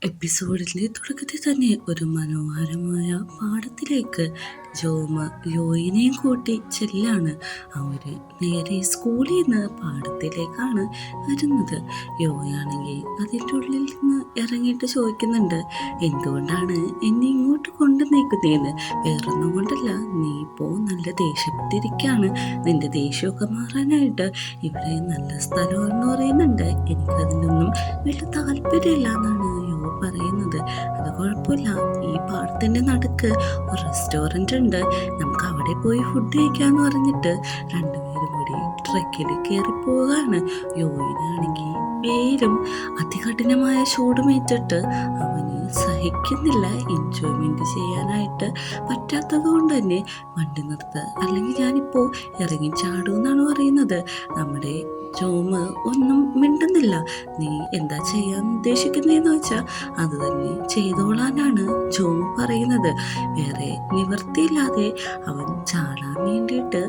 എപ്പിസോഡിൻ്റെ തുടക്കത്തിൽ തന്നെ ഒരു മനോഹരമായ പാടത്തിലേക്ക് യോയിനെയും കൂട്ടി ചെല്ലാണ്. അവര് നേരെ സ്കൂളിൽ നിന്ന് പാടത്തിലേക്കാണ് വരുന്നത്. യോയാണെങ്കിൽ അതിൻ്റെ ഉള്ളിൽ നിന്ന് ഇറങ്ങിയിട്ട് ചോദിക്കുന്നുണ്ട്, എന്തുകൊണ്ടാണ് എന്നെ ഇങ്ങോട്ട് കൊണ്ടു നീക്കുന്നതെന്ന്. വേറൊന്നും കൊണ്ടല്ല, നീ ഇപ്പോൾ നല്ല ദേഷ്യപ്പെട്ടിരിക്കുകയാണ്. നിന്റെ ദേഷ്യമൊക്കെ മാറാനായിട്ട് ഇവിടെ നല്ല സ്ഥലമാണെന്ന് പറയുന്നുണ്ട്. എനിക്കതിനൊന്നും വലിയ താല്പര്യമില്ല എന്നാണ് പറയുന്നത്. അത് കുഴപ്പമില്ല, ഈ പാടത്തിന്റെ നടുക്ക് ഒരു റെസ്റ്റോറന്റ് ഉണ്ട്, നമുക്ക് അവിടെ പോയി ഫുഡ് കഴിക്കാന്ന് പറഞ്ഞിട്ട് രണ്ടുപേരും കൂടി ട്രക്കിൽ കയറി പോവുകയാണ്. യോയിനാണെങ്കിൽ വെയിലും അതികഠിനമായ ചൂടുമേറ്റിട്ട് അവന് സഹിക്കുന്നില്ല. എൻജോയ്മെന്റ് ചെയ്യാനായിട്ട് പറ്റാത്തത് കൊണ്ട് തന്നെ വണ്ടി നിർത്തുക, അല്ലെങ്കിൽ ഞാനിപ്പോ ഇറങ്ങി ചാടുമെന്നാണ് പറയുന്നത്. നമ്മുടെ ജോമ് ഒന്നും മിണ്ടുന്നില്ല. നീ എന്താ ചെയ്യാൻ ഉദ്ദേശിക്കുന്നതെന്ന് വെച്ചാൽ അത് തന്നെ ചെയ്തോളാനാണ് ജോമ് പറയുന്നത്. വേറെ നിവൃത്തിയില്ലാതെ അവൻ ചാടാൻ വേണ്ടിയിട്ട്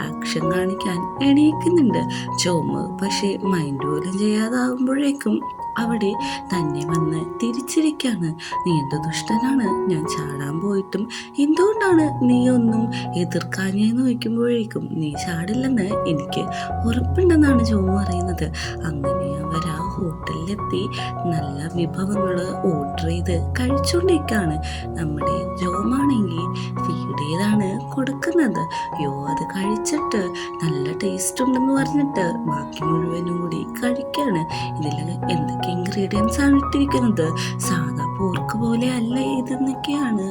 ആക്ഷൻ കാണിക്കാൻ എണീക്കുന്നുണ്ട്. ജോമ് പക്ഷേ മൈൻഡ് പോലും ചെയ്യാതാവുമ്പോഴേക്കും അവിടെ തന്നെ വന്ന് തിരിച്ചിരിക്കാണ്. നീ എന്ത് ദുഷ്ടനാണ്, ഞാൻ ചാടാൻ പോയിട്ടും എന്തുകൊണ്ടാണ് നീ ഒന്നും എതിർക്കാഞ്ഞെന്ന് ചോദിക്കുമ്പോഴേക്കും നീ ചാടില്ലെന്ന് എനിക്ക് ഉറപ്പുണ്ടെന്നാണ് ജോമ് പറയുന്നത്. അങ്ങനെ അവർ ആ ഹോട്ടലിലെത്തി നല്ല വിഭവങ്ങൾ ഓർഡർ ചെയ്ത് കഴിച്ചുകൊണ്ടിരിക്കുകയാണ്. നമ്മുടെ ജോമാണെങ്കിൽ ഫീഡ് ചെയ്താണ് കൊടുക്കുന്നത്. അത് കഴിച്ചിട്ട് നല്ല ടേസ്റ്റ് ഉണ്ടെന്ന് പറഞ്ഞിട്ട് ബാക്കി മുഴുവനും കൂടി കഴിക്കാണ്. ഇതിൽ എന്തൊക്കെ ഇൻഗ്രീഡിയൻസ് ആണ് ഇട്ടിരിക്കുന്നത്, സാധാ പോർക്ക് പോലെ അല്ല ഇതെന്നൊക്കെയാണ്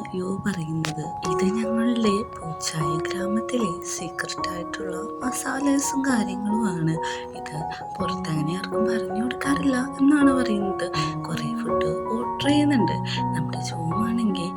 പറയുന്നത്. ഇത് ഞങ്ങളുടെ പൂച്ചായ ഗ്രാമത്തിലെ സീക്രട്ട് ആയിട്ടുള്ള മസാലേസും കാര്യങ്ങളുമാണ്. ഇത് പുറത്തങ്ങനെ ആർക്കും പറഞ്ഞു കൊടുക്കാറില്ല എന്നാണ് പറയുന്നത്. കുറേ ഫുഡ് ഓർഡർ ചെയ്യുന്നുണ്ട്. നമ്മുടെ ജോമാണെങ്കിൽ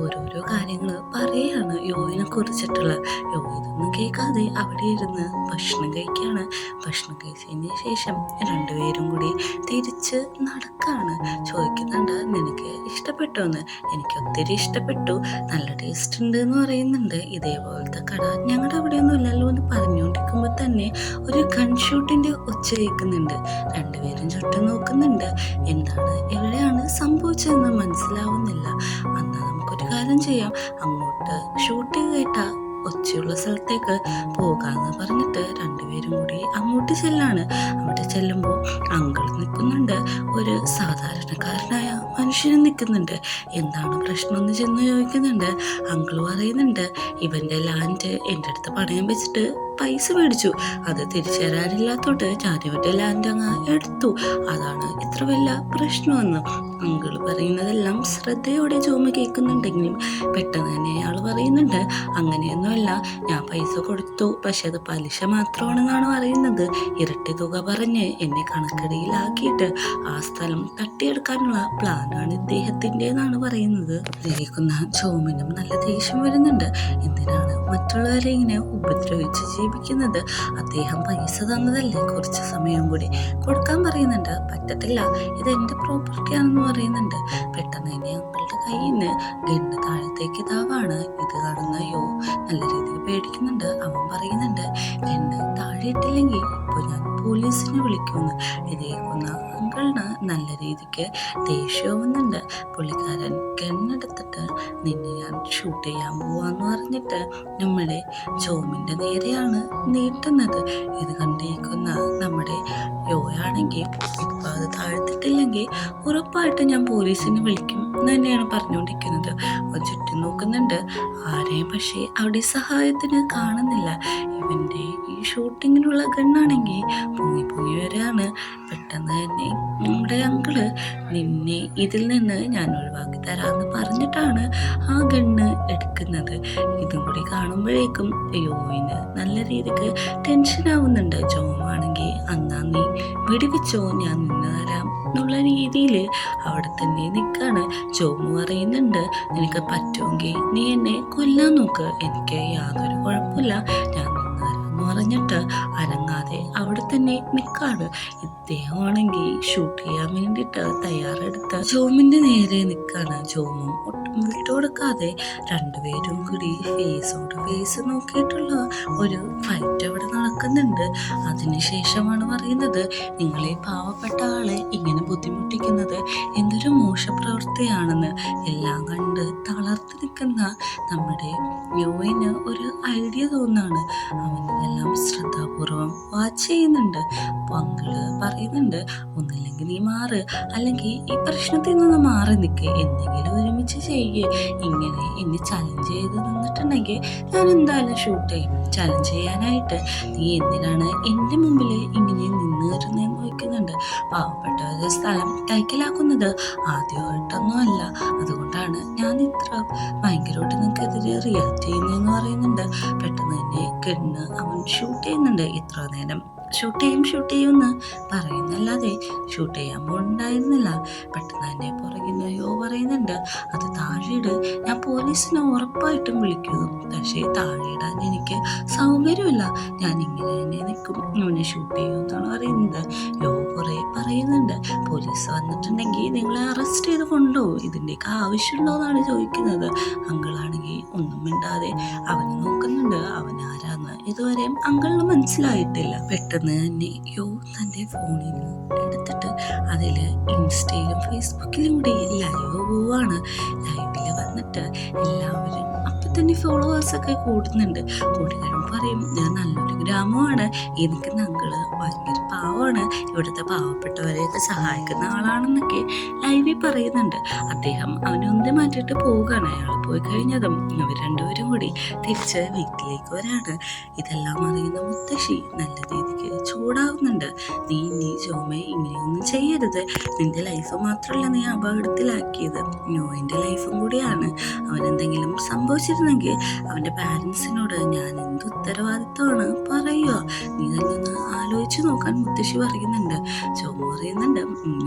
ഓരോരോ കാര്യങ്ങൾ പറയാണ് യോയിനെ കുറിച്ചിട്ടുള്ള. ഇതൊന്നും കേൾക്കാതെ അവിടെ ഇരുന്ന് ഭക്ഷണം കഴിക്കുകയാണ്. ഭക്ഷണം കഴിച്ചതിന് ശേഷം രണ്ടുപേരും കൂടി തിരിച്ച് നടക്കാണ്. ചോദിക്കുന്നുണ്ട്, നിനക്ക് ഇഷ്ടപ്പെട്ടോന്ന്. എനിക്ക് ഒത്തിരി ഇഷ്ടപ്പെട്ടു, നല്ല ടേസ്റ്റ് ഉണ്ട് എന്ന് പറയുന്നുണ്ട്. ഇതേപോലത്തെ കട ഞങ്ങളുടെ അവിടെയൊന്നും ഇല്ലല്ലോ എന്ന് പറഞ്ഞുകൊണ്ടിരിക്കുമ്പോൾ തന്നെ ഒരു ഗൺ ഷൂട്ടിന്റെ ഒച്ച കേൾക്കുന്നുണ്ട്. രണ്ടുപേരും ചുറ്റും നോക്കുന്നുണ്ട്. എന്താണ് എവിടെയാണ് സംഭവിച്ചതെന്ന് മനസ്സിലാവുന്നില്ല. എന്നാൽ നമുക്കൊരു കാര്യം ചെയ്യാം, അങ്ങോട്ട് ഷൂട്ട് കേട്ട ഒച്ചയുള്ള സ്ഥലത്തേക്ക് പോകാന്ന് പറഞ്ഞിട്ട് രണ്ടുപേരും കൂടി അങ്ങോട്ട് ചെല്ലാണ്. അവിടെ ചെല്ലുമ്പോൾ അങ്കിൾ നിൽക്കുന്നുണ്ട്, ഒരു സാധാരണക്കാരനായ മനുഷ്യനും നിൽക്കുന്നുണ്ട്. എന്താണ് പ്രശ്നം എന്ന് ചെന്ന് ചോദിക്കുന്നുണ്ട്. അങ്കിൾ പറയുന്നുണ്ട്, ഇവന്റെ ലാൻഡ് എൻ്റെ അടുത്ത് പണയം വെച്ചിട്ട് പൈസ മേടിച്ചു, അത് തിരിച്ചു തരാനില്ലാത്തോട്ട് ഞാനിവന്റെ ലാൻഡ് അങ്ങ് എടുത്തു, അതാണ് ഇത്ര വലിയ പ്രശ്നമെന്ന്. അങ്കിള് പറയുന്നതെല്ലാം ശ്രദ്ധയോടെ ജോമ കേൾക്കുന്നുണ്ടെങ്കിലും പെട്ടെന്ന് തന്നെ അയാൾ പറയുന്നുണ്ട്, അങ്ങനെയൊന്നുമല്ല, ഞാൻ പൈസ കൊടുത്തു, പക്ഷെ അത് പലിശ മാത്രമാണെന്നാണ് പറയുന്നത്. ഇരട്ടി തുക പറഞ്ഞ് എന്നെ കണക്കടിയിലാക്കിയിട്ട് ആ സ്ഥലം തട്ടിയെടുക്കാനുള്ള പ്ലാനാണ് ഇദ്ദേഹത്തിൻ്റെന്നാണ് പറയുന്നത്. കേൾക്കുന്ന ജോമിനും നല്ല ദേഷ്യം വരുന്നുണ്ട്. എന്തിനാണ് മറ്റുള്ളവരെ ഇങ്ങനെ ഉപദ്രവിച്ച് ജീവിക്കുന്നത്? അദ്ദേഹം പൈസ തന്നതല്ലേ, കുറച്ച് സമയം കൂടി കൊടുക്കാൻ പറയുന്നുണ്ട്. പറ്റത്തില്ല, ഇത് എൻ്റെ പ്രോപ്പർട്ടിയാണെന്ന് പറയുന്നുണ്ട്. പെട്ടെന്ന് തന്നെ അങ്കിളുടെ കയ്യിൽ നിന്ന് ഗണ്ണ് താഴത്തേക്ക് ഇതാവാണ്. ഇത് കാണുന്ന നല്ല രീതിയിൽ പേടിക്കുന്നുണ്ട്. അവൻ പറയുന്നുണ്ട്, ഗണ്ണ് താഴെ ഇട്ടില്ലെങ്കിൽ ഇപ്പോൾ ഞാൻ പോലീസിനെ വിളിക്കുമെന്ന്. ഇതേക്കുന്ന അങ്കിളിന് നല്ല രീതിക്ക് ദേഷ്യമാവുന്നുണ്ട്. പുള്ളിക്കാരൻ ഗണ്ണെടുത്തിട്ട് നിന്നെ ഞാൻ ഷൂട്ട് ചെയ്യാൻ പോവാന്ന് പറഞ്ഞിട്ട് നമ്മുടെ ജോമിൻ്റെ നേരെയാണ് നീട്ടുന്നത്. ഇത് കണ്ടിരിക്കുന്ന നമ്മുടെ യോയാണെങ്കിൽ ഇപ്പം അത് താഴ്ത്തിട്ടില്ലെങ്കിൽ ഉറപ്പായിട്ട് ഞാൻ പോലീസിനെ വിളിക്കും എന്ന് തന്നെയാണ് പറഞ്ഞുകൊണ്ടിരിക്കുന്നത്. ചുറ്റും നോക്കുന്നുണ്ട്, ആരെയും പക്ഷേ അവിടെ സഹായത്തിന് കാണുന്നില്ല. ഇവൻ്റെ ഈ ഷൂട്ടിങ്ങിനുള്ള ഗണ്ണാണെങ്കിൽ പൊങ്ങി വരികയാണ്. പെട്ടെന്ന് തന്നെ നമ്മുടെ അങ്കിള്, നിന്നെ ഇതിൽ നിന്ന് ഞാൻ ഒഴിവാക്കി തരാമെന്ന് പറഞ്ഞിട്ടാണ് ആ ഗണ്ണ് എടുക്കുന്നത്. ഇതും കൂടി കാണുമ്പോഴേക്കും യോയിന് നല്ല രീതിക്ക് ടെൻഷൻ ആവുന്നുണ്ട്. ജോമാണെങ്കിൽ അന്നാ നീ വെടിവെച്ചോ, ഞാൻ നിന്ന് തരാം എന്നുള്ള രീതിയിൽ അവിടെ തന്നെ നിൽക്കാണ്. ജോമു പറയുന്നുണ്ട്, നിനക്ക് പറ്റുമെങ്കിൽ നീ എന്നെ കൊല്ലാൻ നോക്ക്, എനിക്ക് യാതൊരു കുഴപ്പമില്ല, ഞാൻ നിന്ന് തരാമെന്ന് എന്ന് പറഞ്ഞിട്ട് അനങ്ങാതെ അവിടെ തന്നെ നിൽക്കാണ്. ഇദ്ദേഹമാണെങ്കിൽ ഷൂട്ട് ചെയ്യാൻ വേണ്ടിയിട്ട് തയ്യാറെടുത്ത് ജോമിന്റെ നേരെ നിൽക്കാണ്. ജോമും ഒട്ടും വിട്ടുകൊടുക്കാതെ രണ്ടുപേരും കൂടി ഫേസോട് ഫേസ് നോക്കിയിട്ടുള്ള ഒരു ഫൈറ്റ് അവിടെ നടക്കുന്നുണ്ട്. അതിനുശേഷമാണ് പറയുന്നത്, നിങ്ങളെ പാവപ്പെട്ട ആളെ ഇങ്ങനെ ബുദ്ധിമുട്ടിക്കുന്നത് എന്തൊരു മോശപ്രവൃത്തിയാണെന്ന്. എല്ലാം കണ്ട് തളർത്തി നിൽക്കുന്ന നമ്മുടെ യോയിന് ഒരു ഐഡിയ തോന്നാണ്. അവനിതെല്ലാം ശ്രദ്ധാപൂർവം വാച്ച് ചെയ്യുന്നുണ്ട്. അപ്പോൾ അങ്കിള് പറയുന്നുണ്ട്, ഒന്നില്ലെങ്കിൽ നീ മാറ്, അല്ലെങ്കിൽ ഈ പ്രശ്നത്തിൽ നിന്ന് മാറി നിൽക്കുക, എന്തെങ്കിലും ഒരുമിച്ച് ചെയ്യേ. ഇങ്ങനെ എന്നെ ചലഞ്ച് ചെയ്ത് നിന്നിട്ടുണ്ടെങ്കിൽ ഞാൻ എന്തായാലും ഷൂട്ട് ചെയ്യും. ചലഞ്ച് ചെയ്യാനായിട്ട് നീ എന്തിനാണ് എൻ്റെ മുമ്പിൽ ഇങ്ങനെ നിന്ന് വരുന്നതെന്ന് വയ്ക്കുന്നുണ്ട്. പാവപ്പെട്ടവരുടെ സ്ഥലം കൈക്കലാക്കുന്നത് ആദ്യമായിട്ടൊന്നും അല്ല, അതുകൊണ്ടാണ് ഞാൻ ഇത്ര ഭയങ്കരമായിട്ട് നിനക്കെതിരെ റിയാക്ട് ചെയ്യുന്നതെന്ന് പറയുന്നുണ്ട്. പെട്ടെന്ന് തന്നെ കിണ്ണ് അവൻ ഷൂട്ട് ചെയ്യുന്നുണ്ട്. ഇത്ര നേരം ഷൂട്ട് ചെയ്യും എന്ന് പറയുന്നല്ലാതെ ഷൂട്ട് ചെയ്യാൻ പോകണ്ടായിരുന്നില്ല. പെട്ടെന്ന് തന്നെ പുറകിനോ പറയുന്നുണ്ട്, അത് താഴെയിട്, ഞാൻ പോലീസിനെ ഉറപ്പായിട്ടും വിളിക്കുന്നു, പക്ഷേ താഴെയിടാൻ എനിക്ക് സൗകര്യമില്ല, ഞാൻ ഇങ്ങനെ തന്നെ നിൽക്കും, അവനെ ഷൂട്ട് ചെയ്യുമെന്നാണ് പറയുന്നത്. യോ കുറേ പറയുന്നുണ്ട്, പോലീസ് വന്നിട്ടുണ്ടെങ്കിൽ നിങ്ങളെ അറസ്റ്റ് ചെയ്ത് കൊണ്ടുപോകും, ഇതിൻ്റെയൊക്കെ ആവശ്യമുണ്ടോ എന്നാണ് ചോദിക്കുന്നത്. അങ്കിളാണെങ്കിൽ ഒന്നും മിണ്ടാതെ അവനെ നോക്കുന്നുണ്ട്. അവൻ ആരാന്ന് ഇതുവരെയും അങ്കിളിന് മനസ്സിലായിട്ടില്ല. പെട്ടെന്ന് തന്നെ യോ തൻ്റെ ഫോണിൽ എടുത്തിട്ട് അതിൽ ഇൻസ്റ്റയിലും ഫേസ്ബുക്കിലും കൂടി ലൈവ് പോവാണ്. ലൈവിൽ വന്നിട്ട് എല്ലാവരും അപ്പം തന്നെ ഫോളോവേഴ്സൊക്കെ കൂടുന്നുണ്ട്. കൂടി കഴിയുമ്പോൾ പറയും, ഞാൻ നല്ലൊരു ഗ്രാമമാണ്, എനിക്ക് അങ്കിള് ഭയങ്കര പാവമാണ്, ഇവിടുത്തെ പാവപ്പെട്ടവരെയൊക്കെ സഹായിക്കുന്ന ആളാണെന്നൊക്കെ ലൈവിൽ പറയുന്നുണ്ട്. അദ്ദേഹം അവനൊന്ന് മാറ്റിയിട്ട് പോവുകയാണ്. അയാൾ പോയി കഴിഞ്ഞതും അവർ രണ്ടുപേരും കൂടി തിരിച്ച് വീട്ടിലേക്ക് വരാണ്. ഇതെല്ലാം അറിയുന്ന മുത്തശ്ശി നല്ല രീതിക്ക് ചൂടാവുന്നുണ്ട്. നീ ജോമെ ഇങ്ങനെയൊന്നും ചെയ്യരുത്, നിന്റെ ലൈഫ് മാത്രമല്ല നീ അപകടത്തിലാക്കിയത്, നോയിൻ്റെ ലൈഫും കൂടിയാണ്. അവനെന്തെങ്കിലും സംഭവിച്ചിരുന്നെങ്കിൽ അവൻ്റെ പാരൻസിനോട് ഞാൻ എന്ത് ഉത്തരവാദിത്വമാണ് പറയുക, നീ തന്നെ ഒന്ന് ആലോചിച്ച് നോക്കാൻ മുത്തശ്ശി പറയുന്നുണ്ട്. ജോമ പറയുന്നുണ്ട്,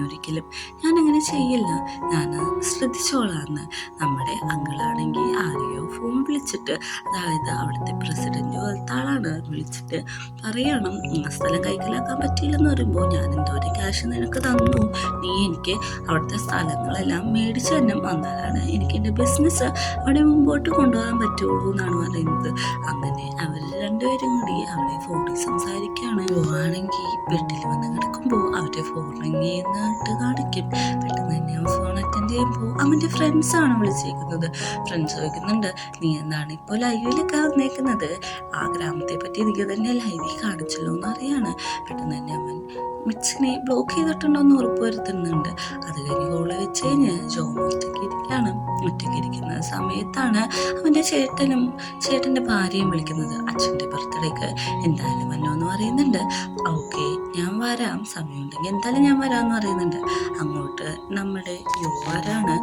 ഒരിക്കലും ഞാനങ്ങനെ ചെയ്യില്ല, ഞാൻ ശ്രദ്ധിച്ചോളാന്ന്. നമ്മുടെ അങ്കിളാണെങ്കിൽ ആരെയോ ഫോൺ വിളിച്ചിട്ട്, അതായത് അവിടുത്തെ പ്രസിഡന്റ് പോലത്തെ ആളാണ്, വിളിച്ചിട്ട് പറയണം സ്ഥലം കൈക്കലാക്കാൻ പറ്റിയില്ലെന്ന് പറയുമ്പോൾ, ഞാൻ എന്തോരം ക്യാഷ് നിനക്ക് തന്നു, നീ എനിക്ക് അവിടുത്തെ സ്ഥലങ്ങളെല്ലാം മേടിച്ചു തന്നെ വന്നാലാണ് എനിക്ക് എൻ്റെ ബിസിനസ് അവിടെ മുമ്പോട്ട് കൊണ്ടുപോകാൻ പറ്റുള്ളൂ എന്നാണ് പറയുന്നത്. അങ്ങനെ അവർ രണ്ടുപേരും കൂടി അവിടെ ഫോണിൽ സംസാരിക്കുകയാണ്. ആണെങ്കിൽ ബെഡിൽ വന്ന് കിടക്കുമ്പോൾ അവരുടെ ഫോൺ റിങ് ചെയ്യുന്നതായിട്ട് കാണിക്കും. പെട്ടെന്ന് തന്നെ അവൻ ഫോൺ അറ്റൻഡ് ചെയ്യുമ്പോൾ അവൻ്റെ ഫ്രണ്ട്സാണ് വിളിച്ചേക്കുന്നത്. ഫ്രണ്ട്സ് ചോദിക്കുന്നുണ്ട്, നീ എന്താണ് ഇപ്പോൾ ലൈവിലൊക്കെ വന്നേക്കുന്നത്, ആ ഗ്രാമത്തെ പറ്റി എനിക്ക് തന്നെ ലൈവിൽ കാണിച്ചല്ലോ എന്ന് അറിയാണ്. പെട്ടെന്ന് തന്നെ അവൻ മിക്സിനെ ബ്ലോക്ക് ചെയ്തിട്ടുണ്ടോ എന്ന് ഉറപ്പ് വരുത്തുന്നുണ്ട്. അത് കഴിഞ്ഞ് കോള് വെച്ച് കഴിഞ്ഞ് ജോമ ഒറ്റയ്ക്കിരിക്കുന്ന സമയത്താണ് അവൻ്റെ ചേട്ടൻ്റെ ഭാര്യയും വിളിക്കുന്നത്. അച്ഛൻ്റെ ബർത്ത്ഡേക്ക് എന്തായാലും വന്നോ എന്ന് പറയുന്നുണ്ട്. ഓക്കെ ഞാൻ വരാം, സമയമുണ്ടെങ്കിൽ എന്തായാലും ഞാൻ വരാമെന്ന് പറയുന്നുണ്ട്. അങ്ങോട്ട് നമ്മുടെ യുവാരാണ്.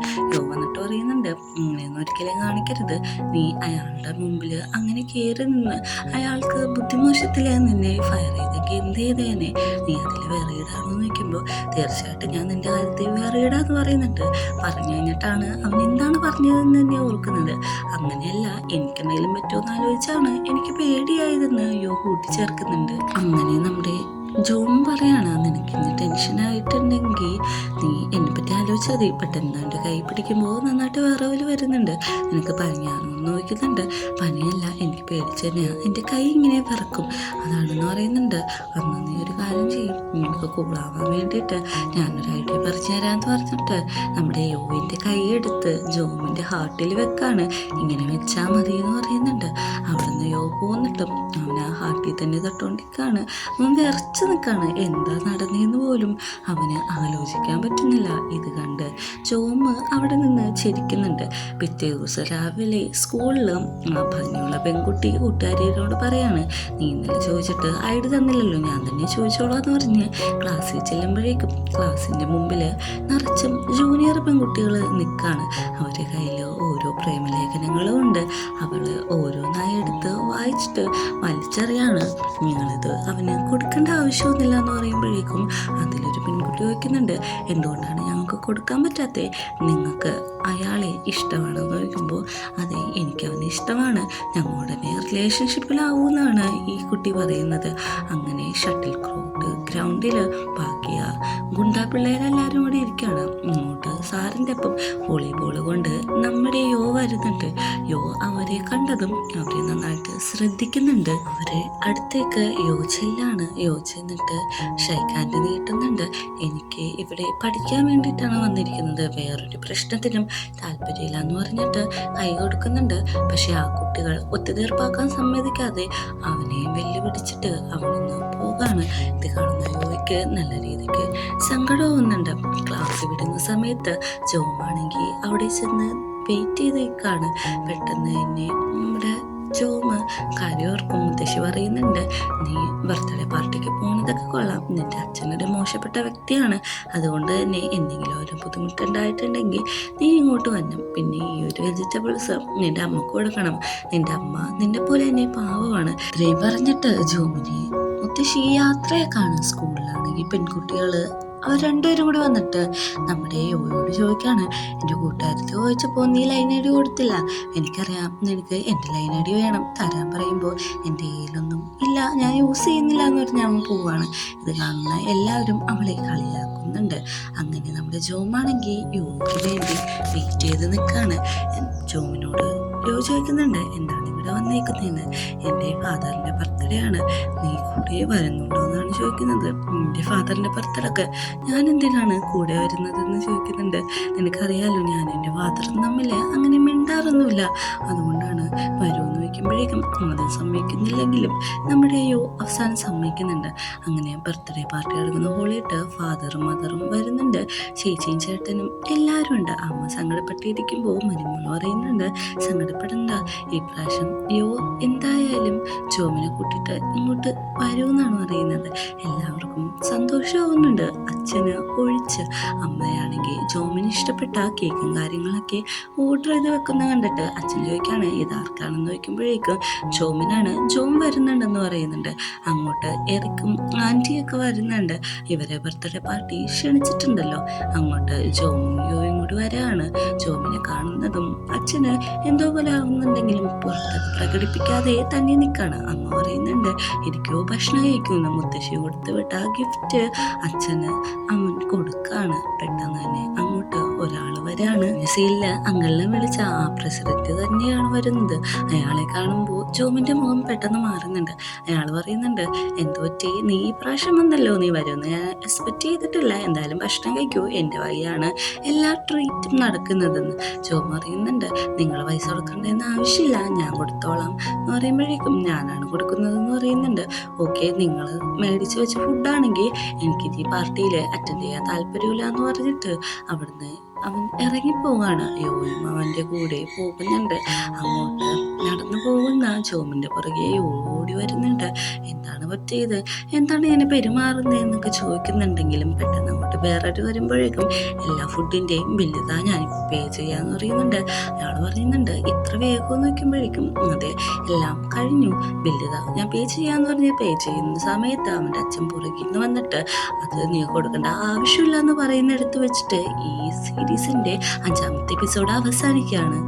വന്നിട്ട് പറയുന്നുണ്ട്, ഇങ്ങനെയൊന്നും ഒരിക്കലും കാണിക്കരുത്, നീ അയാളുടെ മുമ്പിൽ അങ്ങനെ കയറി നിന്ന് അയാൾക്ക് ബുദ്ധിമോശത്തിൽ നിന്നെ ഫയർ ചെയ്തൊക്കെ എന്ത് ചെയ്തേനെ, നീ അതിൽ വേറിയിടാണെന്ന് ചോദിക്കുമ്പോൾ തീർച്ചയായിട്ടും ഞാൻ നിൻ്റെ കാര്യത്തിൽ വേറിയിടാന്ന് പറയുന്നുണ്ട്. പറഞ്ഞു കഴിഞ്ഞിട്ടാണ് അവൻ എന്താണ് പറഞ്ഞതെന്ന് തന്നെ ഓർക്കുന്നത്. അങ്ങനെയല്ല, എനിക്കെന്തെങ്കിലും പറ്റുമെന്ന് ആലോചിച്ചാണ് എനിക്ക് പേടിയായതെന്ന് കൂട്ടിച്ചേർക്കുന്നുണ്ട്. അങ്ങനെ നമ്മുടെ ജോൺ പറയാണ്, നിനക്ക് ഇനി ടെൻഷനായിട്ടുണ്ടെങ്കിൽ നീ എന്നെപ്പറ്റി ആലോചിച്ചാൽ മതി. പെട്ടെന്ന് എൻ്റെ കൈ പിടിക്കുമ്പോൾ നന്നായിട്ട് വിറവല് വരുന്നുണ്ട്. നിനക്ക് പനിയാണെന്ന് ചോദിക്കുന്നുണ്ട്. പനിയല്ല, എനിക്ക് പേടിച്ച് തന്നെയാണ്, എൻ്റെ കൈ ഇങ്ങനെ വിറക്കും, അതാണെന്ന് പറയുന്നുണ്ട്. അന്ന് നീ ഒരു കാര്യം ചെയ്യും, നിനക്ക് കൂളാവാൻ വേണ്ടിയിട്ട് ഞാനൊരു ഐഡിയ പറഞ്ഞു തരാമെന്ന് പറഞ്ഞിട്ട് നമ്മുടെ യോവിൻ്റെ കൈ എടുത്ത് ജോമിൻ്റെ ഹാർട്ടിൽ വെക്കാണ്. ഇങ്ങനെ വെച്ചാൽ മതി എന്ന് പറയുന്നുണ്ട്. അവിടുന്ന് പോന്നിട്ടും അവൻ ആ ഹാർട്ടിൽ തന്നെ തൊട്ടുകൊണ്ടിരിക്കുകയാണ്. അവൻ വിറച്ച് നിൽക്കുകയാണ്. എന്താ നടന്നതെന്ന് പോലും അവന് ആലോചിക്കാൻ പറ്റുന്നില്ല. ഇത് കണ്ട് ജോമ് അവിടെ നിന്ന് ചിരിക്കുന്നുണ്ട്. പിറ്റേ ദിവസം രാവിലെ സ്കൂളിൽ ഭംഗിയുള്ള പെൺകുട്ടി കൂട്ടുകാരിയോട് പറയാണ്, നീ ഇന്നലെ ചോദിച്ചിട്ട് ഐഡി തന്നില്ലല്ലോ, ഞാൻ തന്നെ ചോദിച്ചോളാം എന്ന് പറഞ്ഞ് ക്ലാസ്സിൽ ചെല്ലുമ്പോഴേക്കും ക്ലാസ്സിൻ്റെ മുമ്പിൽ നിറച്ചും ജൂനിയർ പെൺകുട്ടികൾ നിൽക്കുകയാണ്. അവരുടെ കയ്യിൽ ഓരോ പ്രേമലേഖനങ്ങളും ഉണ്ട്. അവൾ ഓരോന്നായി എടുത്ത് വായിച്ചിട്ട് വലിച്ചെറിയാണ്. നിങ്ങളിത് അവന് കൊടുക്കേണ്ട ആവശ്യമൊന്നുമില്ല എന്ന് പറയുമ്പോഴേക്കും അതിലൊരു പെൺകുട്ടി ചോദിക്കുന്നുണ്ട്, എന്തുകൊണ്ടാണ് ഞങ്ങൾക്ക് കൊടുക്കാൻ പറ്റാത്തത്, നിങ്ങൾക്ക് അയാളെ ഇഷ്ടമാണെന്ന് ചോദിക്കുമ്പോൾ അതെ എനിക്ക് അവനെ ഇഷ്ടമാണ്, ഞങ്ങൾ ഉടനെ റിലേഷൻഷിപ്പിലാവൂന്നാണ് ഈ കുട്ടി പറയുന്നത്. അങ്ങനെ ഷട്ടിൽ ക്രോട്ട് ഗ്രൗണ്ടിൽ ബാക്കിയ ഗുണ്ടാ പിള്ളേരെല്ലാവരും കൂടി ഇരിക്കുകയാണ്. ഇങ്ങോട്ട് സാറിൻ്റെ ഒപ്പം വോളിബോൾ കൊണ്ട് നമ്മുടെ യോ വരുന്നുണ്ട്. യോ അവരെ കണ്ടതും അവരെ നന്നായിട്ട് ശ്രദ്ധിക്കുന്നുണ്ട്. അവരെ അടുത്തേക്ക് യോ ചെല്ലാണ്. യോ ചെന്നിട്ട് ഷൈക്കാൻഡ് നീട്ടുന്നുണ്ട്. എനിക്ക് ഇവിടെ പഠിക്കാൻ വേണ്ടിയിട്ടാണ് വന്നിരിക്കുന്നത്, വേറൊരു പ്രശ്നത്തിനും താല്പര്യമില്ല എന്ന് പറഞ്ഞിട്ട് കൈ കൊടുക്കുന്നുണ്ട്. പക്ഷെ ആ കുട്ടികൾ ഒത്തുതീർപ്പാക്കാൻ സമ്മതിക്കാതെ അവനെയും വെല്ലുപിടിച്ചിട്ട് അവിടുന്ന് പോകാണ്. ഇത് കാണുന്ന യോയ്ക്ക് നല്ല രീതിക്ക് സങ്കടമാവുന്നുണ്ട്. ക്ലാസ് വിടുന്ന സമയത്ത് ജോമാണെങ്കിൽ അവിടെ ചെന്ന് വെയിറ്റ് ചെയ്ത് നിൽക്കുകയാണ്. പെട്ടെന്ന് തന്നെ നമ്മുടെ ജോമ് കാര്യോർക്കും. മുത്തശ്ശി പറയുന്നുണ്ട്, നീ ബർത്ത്ഡേ പാർട്ടിക്ക് പോകുന്നതൊക്കെ കൊള്ളാം, നിന്റെ അച്ഛനൊരു മോശപ്പെട്ട വ്യക്തിയാണ്, അതുകൊണ്ട് തന്നെ എന്തെങ്കിലും ഒരു ബുദ്ധിമുട്ടുണ്ടായിട്ടുണ്ടെങ്കിൽ നീ ഇങ്ങോട്ട് വരണം. പിന്നെ ഈ ഒരു വെജിറ്റബിൾസ് നിന്റെ അമ്മക്ക് കൊടുക്കണം, നിന്റെ അമ്മ നിന്നെ പോലെ തന്നെ പാവമാണ്. ഇത്രയും പറഞ്ഞിട്ട് ജോമിനെ മുത്തശ്ശി യാത്രയൊക്കെയാണ്. സ്കൂളിലാണെങ്കിൽ പെൺകുട്ടികൾ അവർ രണ്ടുപേരും കൂടി വന്നിട്ട് നമ്മുടെ യോയോട് ചോദിക്കുകയാണ്, എൻ്റെ കൂട്ടുകാരത്ത് ചോദിച്ചപ്പോൾ നീ ലൈൻ ഐ ഡി കൊടുത്തില്ല, എനിക്കറിയാം നിനക്ക് എൻ്റെ ലൈൻ ഐ ഡി വേണം, തരാൻ പറയുമ്പോൾ എൻ്റെ കയ്യിലൊന്നും ഇല്ല, ഞാൻ യൂസ് ചെയ്യുന്നില്ല എന്ന് പറഞ്ഞ് അവൻ പോവാണ്. ഇത് കാണുന്ന എല്ലാവരും അവളെ കളിയാക്കുന്നുണ്ട്. അങ്ങനെ നമ്മുടെ ജോമാണെങ്കിൽ യോയ്ക്ക് വേണ്ടി വെയിറ്റ് ചെയ്ത് നിൽക്കുകയാണ്. ജോമിനോട് യോ ചോദിക്കുന്നുണ്ട്, എന്താണ് ഇവിടെ വന്നേക്കുന്നതെന്ന്. എൻ്റെ ഫാദറിൻ്റെ ബർത്ത്ഡേ ആണ്, നീ കൂടെ വരുന്നുണ്ടോ എന്നാണ് ചോദിക്കുന്നത്. എൻ്റെ ഫാദറിൻ്റെ ബർത്ത്ഡേക്ക് ഞാൻ എന്തിനാണ് കൂടെ വരുന്നതെന്ന് ചോദിക്കുന്നുണ്ട്. നിനക്കറിയാലോ ഞാൻ എൻ്റെ ഫാദറും തമ്മിൽ അങ്ങനെ മിണ്ടാറൊന്നുമില്ല, അതുകൊണ്ടാണ് വരുമെന്ന് ചോദിക്കുമ്പോഴേക്കും ആദ്യം സമ്മതിക്കുന്നില്ലെങ്കിലും നമ്മുടെ യോ അവസാനം സമ്മതിക്കുന്നുണ്ട്. അങ്ങനെ ബർത്ത്ഡേ പാർട്ടി എടുക്കുന്ന ഹോളിയിട്ട് ഫാദറും മദറും വരുന്നുണ്ട്, ചേച്ചിയും ചേട്ടനും എല്ലാവരും ഉണ്ട്. അമ്മ സങ്കടപ്പെട്ടിരിക്കുമ്പോൾ മരുമോൾ പറയുന്നുണ്ട്, സങ്കടപ്പെടണ്ട, ഈ പ്രാവശ്യം യോ എന്തായാലും ജോമിനെ കൂട്ടിയിട്ട് ഇങ്ങോട്ട് വരുമെന്നാണ് പറയുന്നത്. എല്ലാവർക്കും സന്തോഷമാവുന്നുണ്ട്, അച്ഛന് ഒഴിച്ച്. അമ്മയാണെങ്കിൽ ജോമിന് ഇഷ്ടപ്പെട്ട കേക്കും കാര്യങ്ങളൊക്കെ ഓർഡർ ചെയ്ത് വെക്കുന്ന കണ്ടിട്ട് അച്ഛൻ ചോദിക്കുകയാണ് ഇതാർക്കാണെന്ന് ചോദിക്കുമ്പോഴേക്കും ജോമിനാണ്. ജോം വരുന്നുണ്ടെന്ന് പറയുന്നുണ്ട്. അങ്ങോട്ട് എറിക്കും ആൻറ്റിയൊക്കെ വരുന്നുണ്ട്. ഇവരെ ബർത്ത്ഡേ പാർട്ടി ക്ഷണിച്ചിട്ടുണ്ടല്ലോ, അങ്ങോട്ട് ജോമും യോയും കൂടി വരാണ്. ജോമിനെ കാണുന്നതും അച്ഛന് എന്തോ പോലെ ആവുന്നുണ്ടെങ്കിലും പുറത്തൊക്കെ പ്രകടിപ്പിക്കാതെ തന്നെ നിൽക്കാണ്. അമ്മ പറയുന്നുണ്ട് എനിക്കോ ഭക്ഷണം കഴിക്കുന്നു. മുത്തശ്ശി കൊടുത്ത് വിട്ട ഗിഫ്റ്റ് അച്ഛന് അവൻ കൊടുക്കാണ്. പെട്ടെന്ന് തന്നെ അങ്ങോട്ട് ഒരാൾ വരാണ്. സീലില് അങ്കിളിനെ വിളിച്ച ആ പ്രസിഡന്റ് തന്നെയാണ് വരുന്നത്. അയാളെ കാണുമ്പോൾ ജോമിന്റെ മുഖം പെട്ടെന്ന് മാറുന്നുണ്ട്. അയാൾ പറയുന്നുണ്ട്, എന്ത് പറ്റി, നീ ഈ പ്രാവശ്യം വന്നല്ലോ, നീ വരുമെന്ന് ഞാൻ എക്സ്പെക്ട് ചെയ്തിട്ടില്ല, എന്തായാലും ഭക്ഷണം കഴിക്കൂ, എൻ്റെ വഴിയാണ് എല്ലാ ട്രീറ്റും നടക്കുന്നതെന്ന്. ജോം പറയുന്നുണ്ട്, നിങ്ങൾ പൈസ കൊടുക്കേണ്ടതെന്ന് ആവശ്യമില്ല, ഞാൻ കൊടുത്തോളാം എന്ന് പറയുമ്പോഴേക്കും ഞാനാണ് കൊടുക്കുന്നതെന്ന് പറയുന്നുണ്ട്. ഓക്കെ, നിങ്ങൾ മേടിച്ച് വെച്ച ഫുഡാണെങ്കിൽ എനിക്കിത് ഈ പാർട്ടിയിൽ അറ്റൻഡ് ചെയ്യാൻ താല്പര്യമില്ല എന്ന് പറഞ്ഞിട്ട് അവിടുന്ന് അവൻ ഇറങ്ങിപ്പോവാണ്. യോയും അവൻ്റെ കൂടെ പോകുന്നുണ്ട്. അങ്ങോട്ട് നടന്നു പോകുന്ന ജോമിൻ്റെ പുറകെ ഓടി വരുന്നുണ്ട്. എന്താണ് പറ്റിയത്, എന്താണ് ഞാൻ പെരുമാറുന്നതെന്നൊക്കെ ചോദിക്കുന്നുണ്ടെങ്കിലും പെട്ടെന്ന് അങ്ങോട്ട് വേറൊരു വരുമ്പോഴേക്കും എല്ലാ ഫുഡിൻ്റെയും ബില്ലിതാ ഞാൻ പേ ചെയ്യാന്ന് പറയുന്നുണ്ട്. അയാൾ പറയുന്നുണ്ട്, ഇത്ര വേഗം നോക്കുമ്പോഴേക്കും അതെ എല്ലാം കഴിഞ്ഞു, ബില്ലിതാ ഞാൻ പേ ചെയ്യാന്ന് പറഞ്ഞ് പേ ചെയ്യുന്ന സമയത്ത് അവൻ്റെ അച്ഛൻ പുറകിൽ നിന്ന് വന്നിട്ട് അത് നീ കൊടുക്കേണ്ട ആവശ്യമില്ല എന്ന് പറയുന്നിടത്ത് വെച്ചിട്ട് ഈ സീരീസിൻ്റെ 5ാമത്തെ എപ്പിസോഡ് അവസാനിക്കുകയാണ്.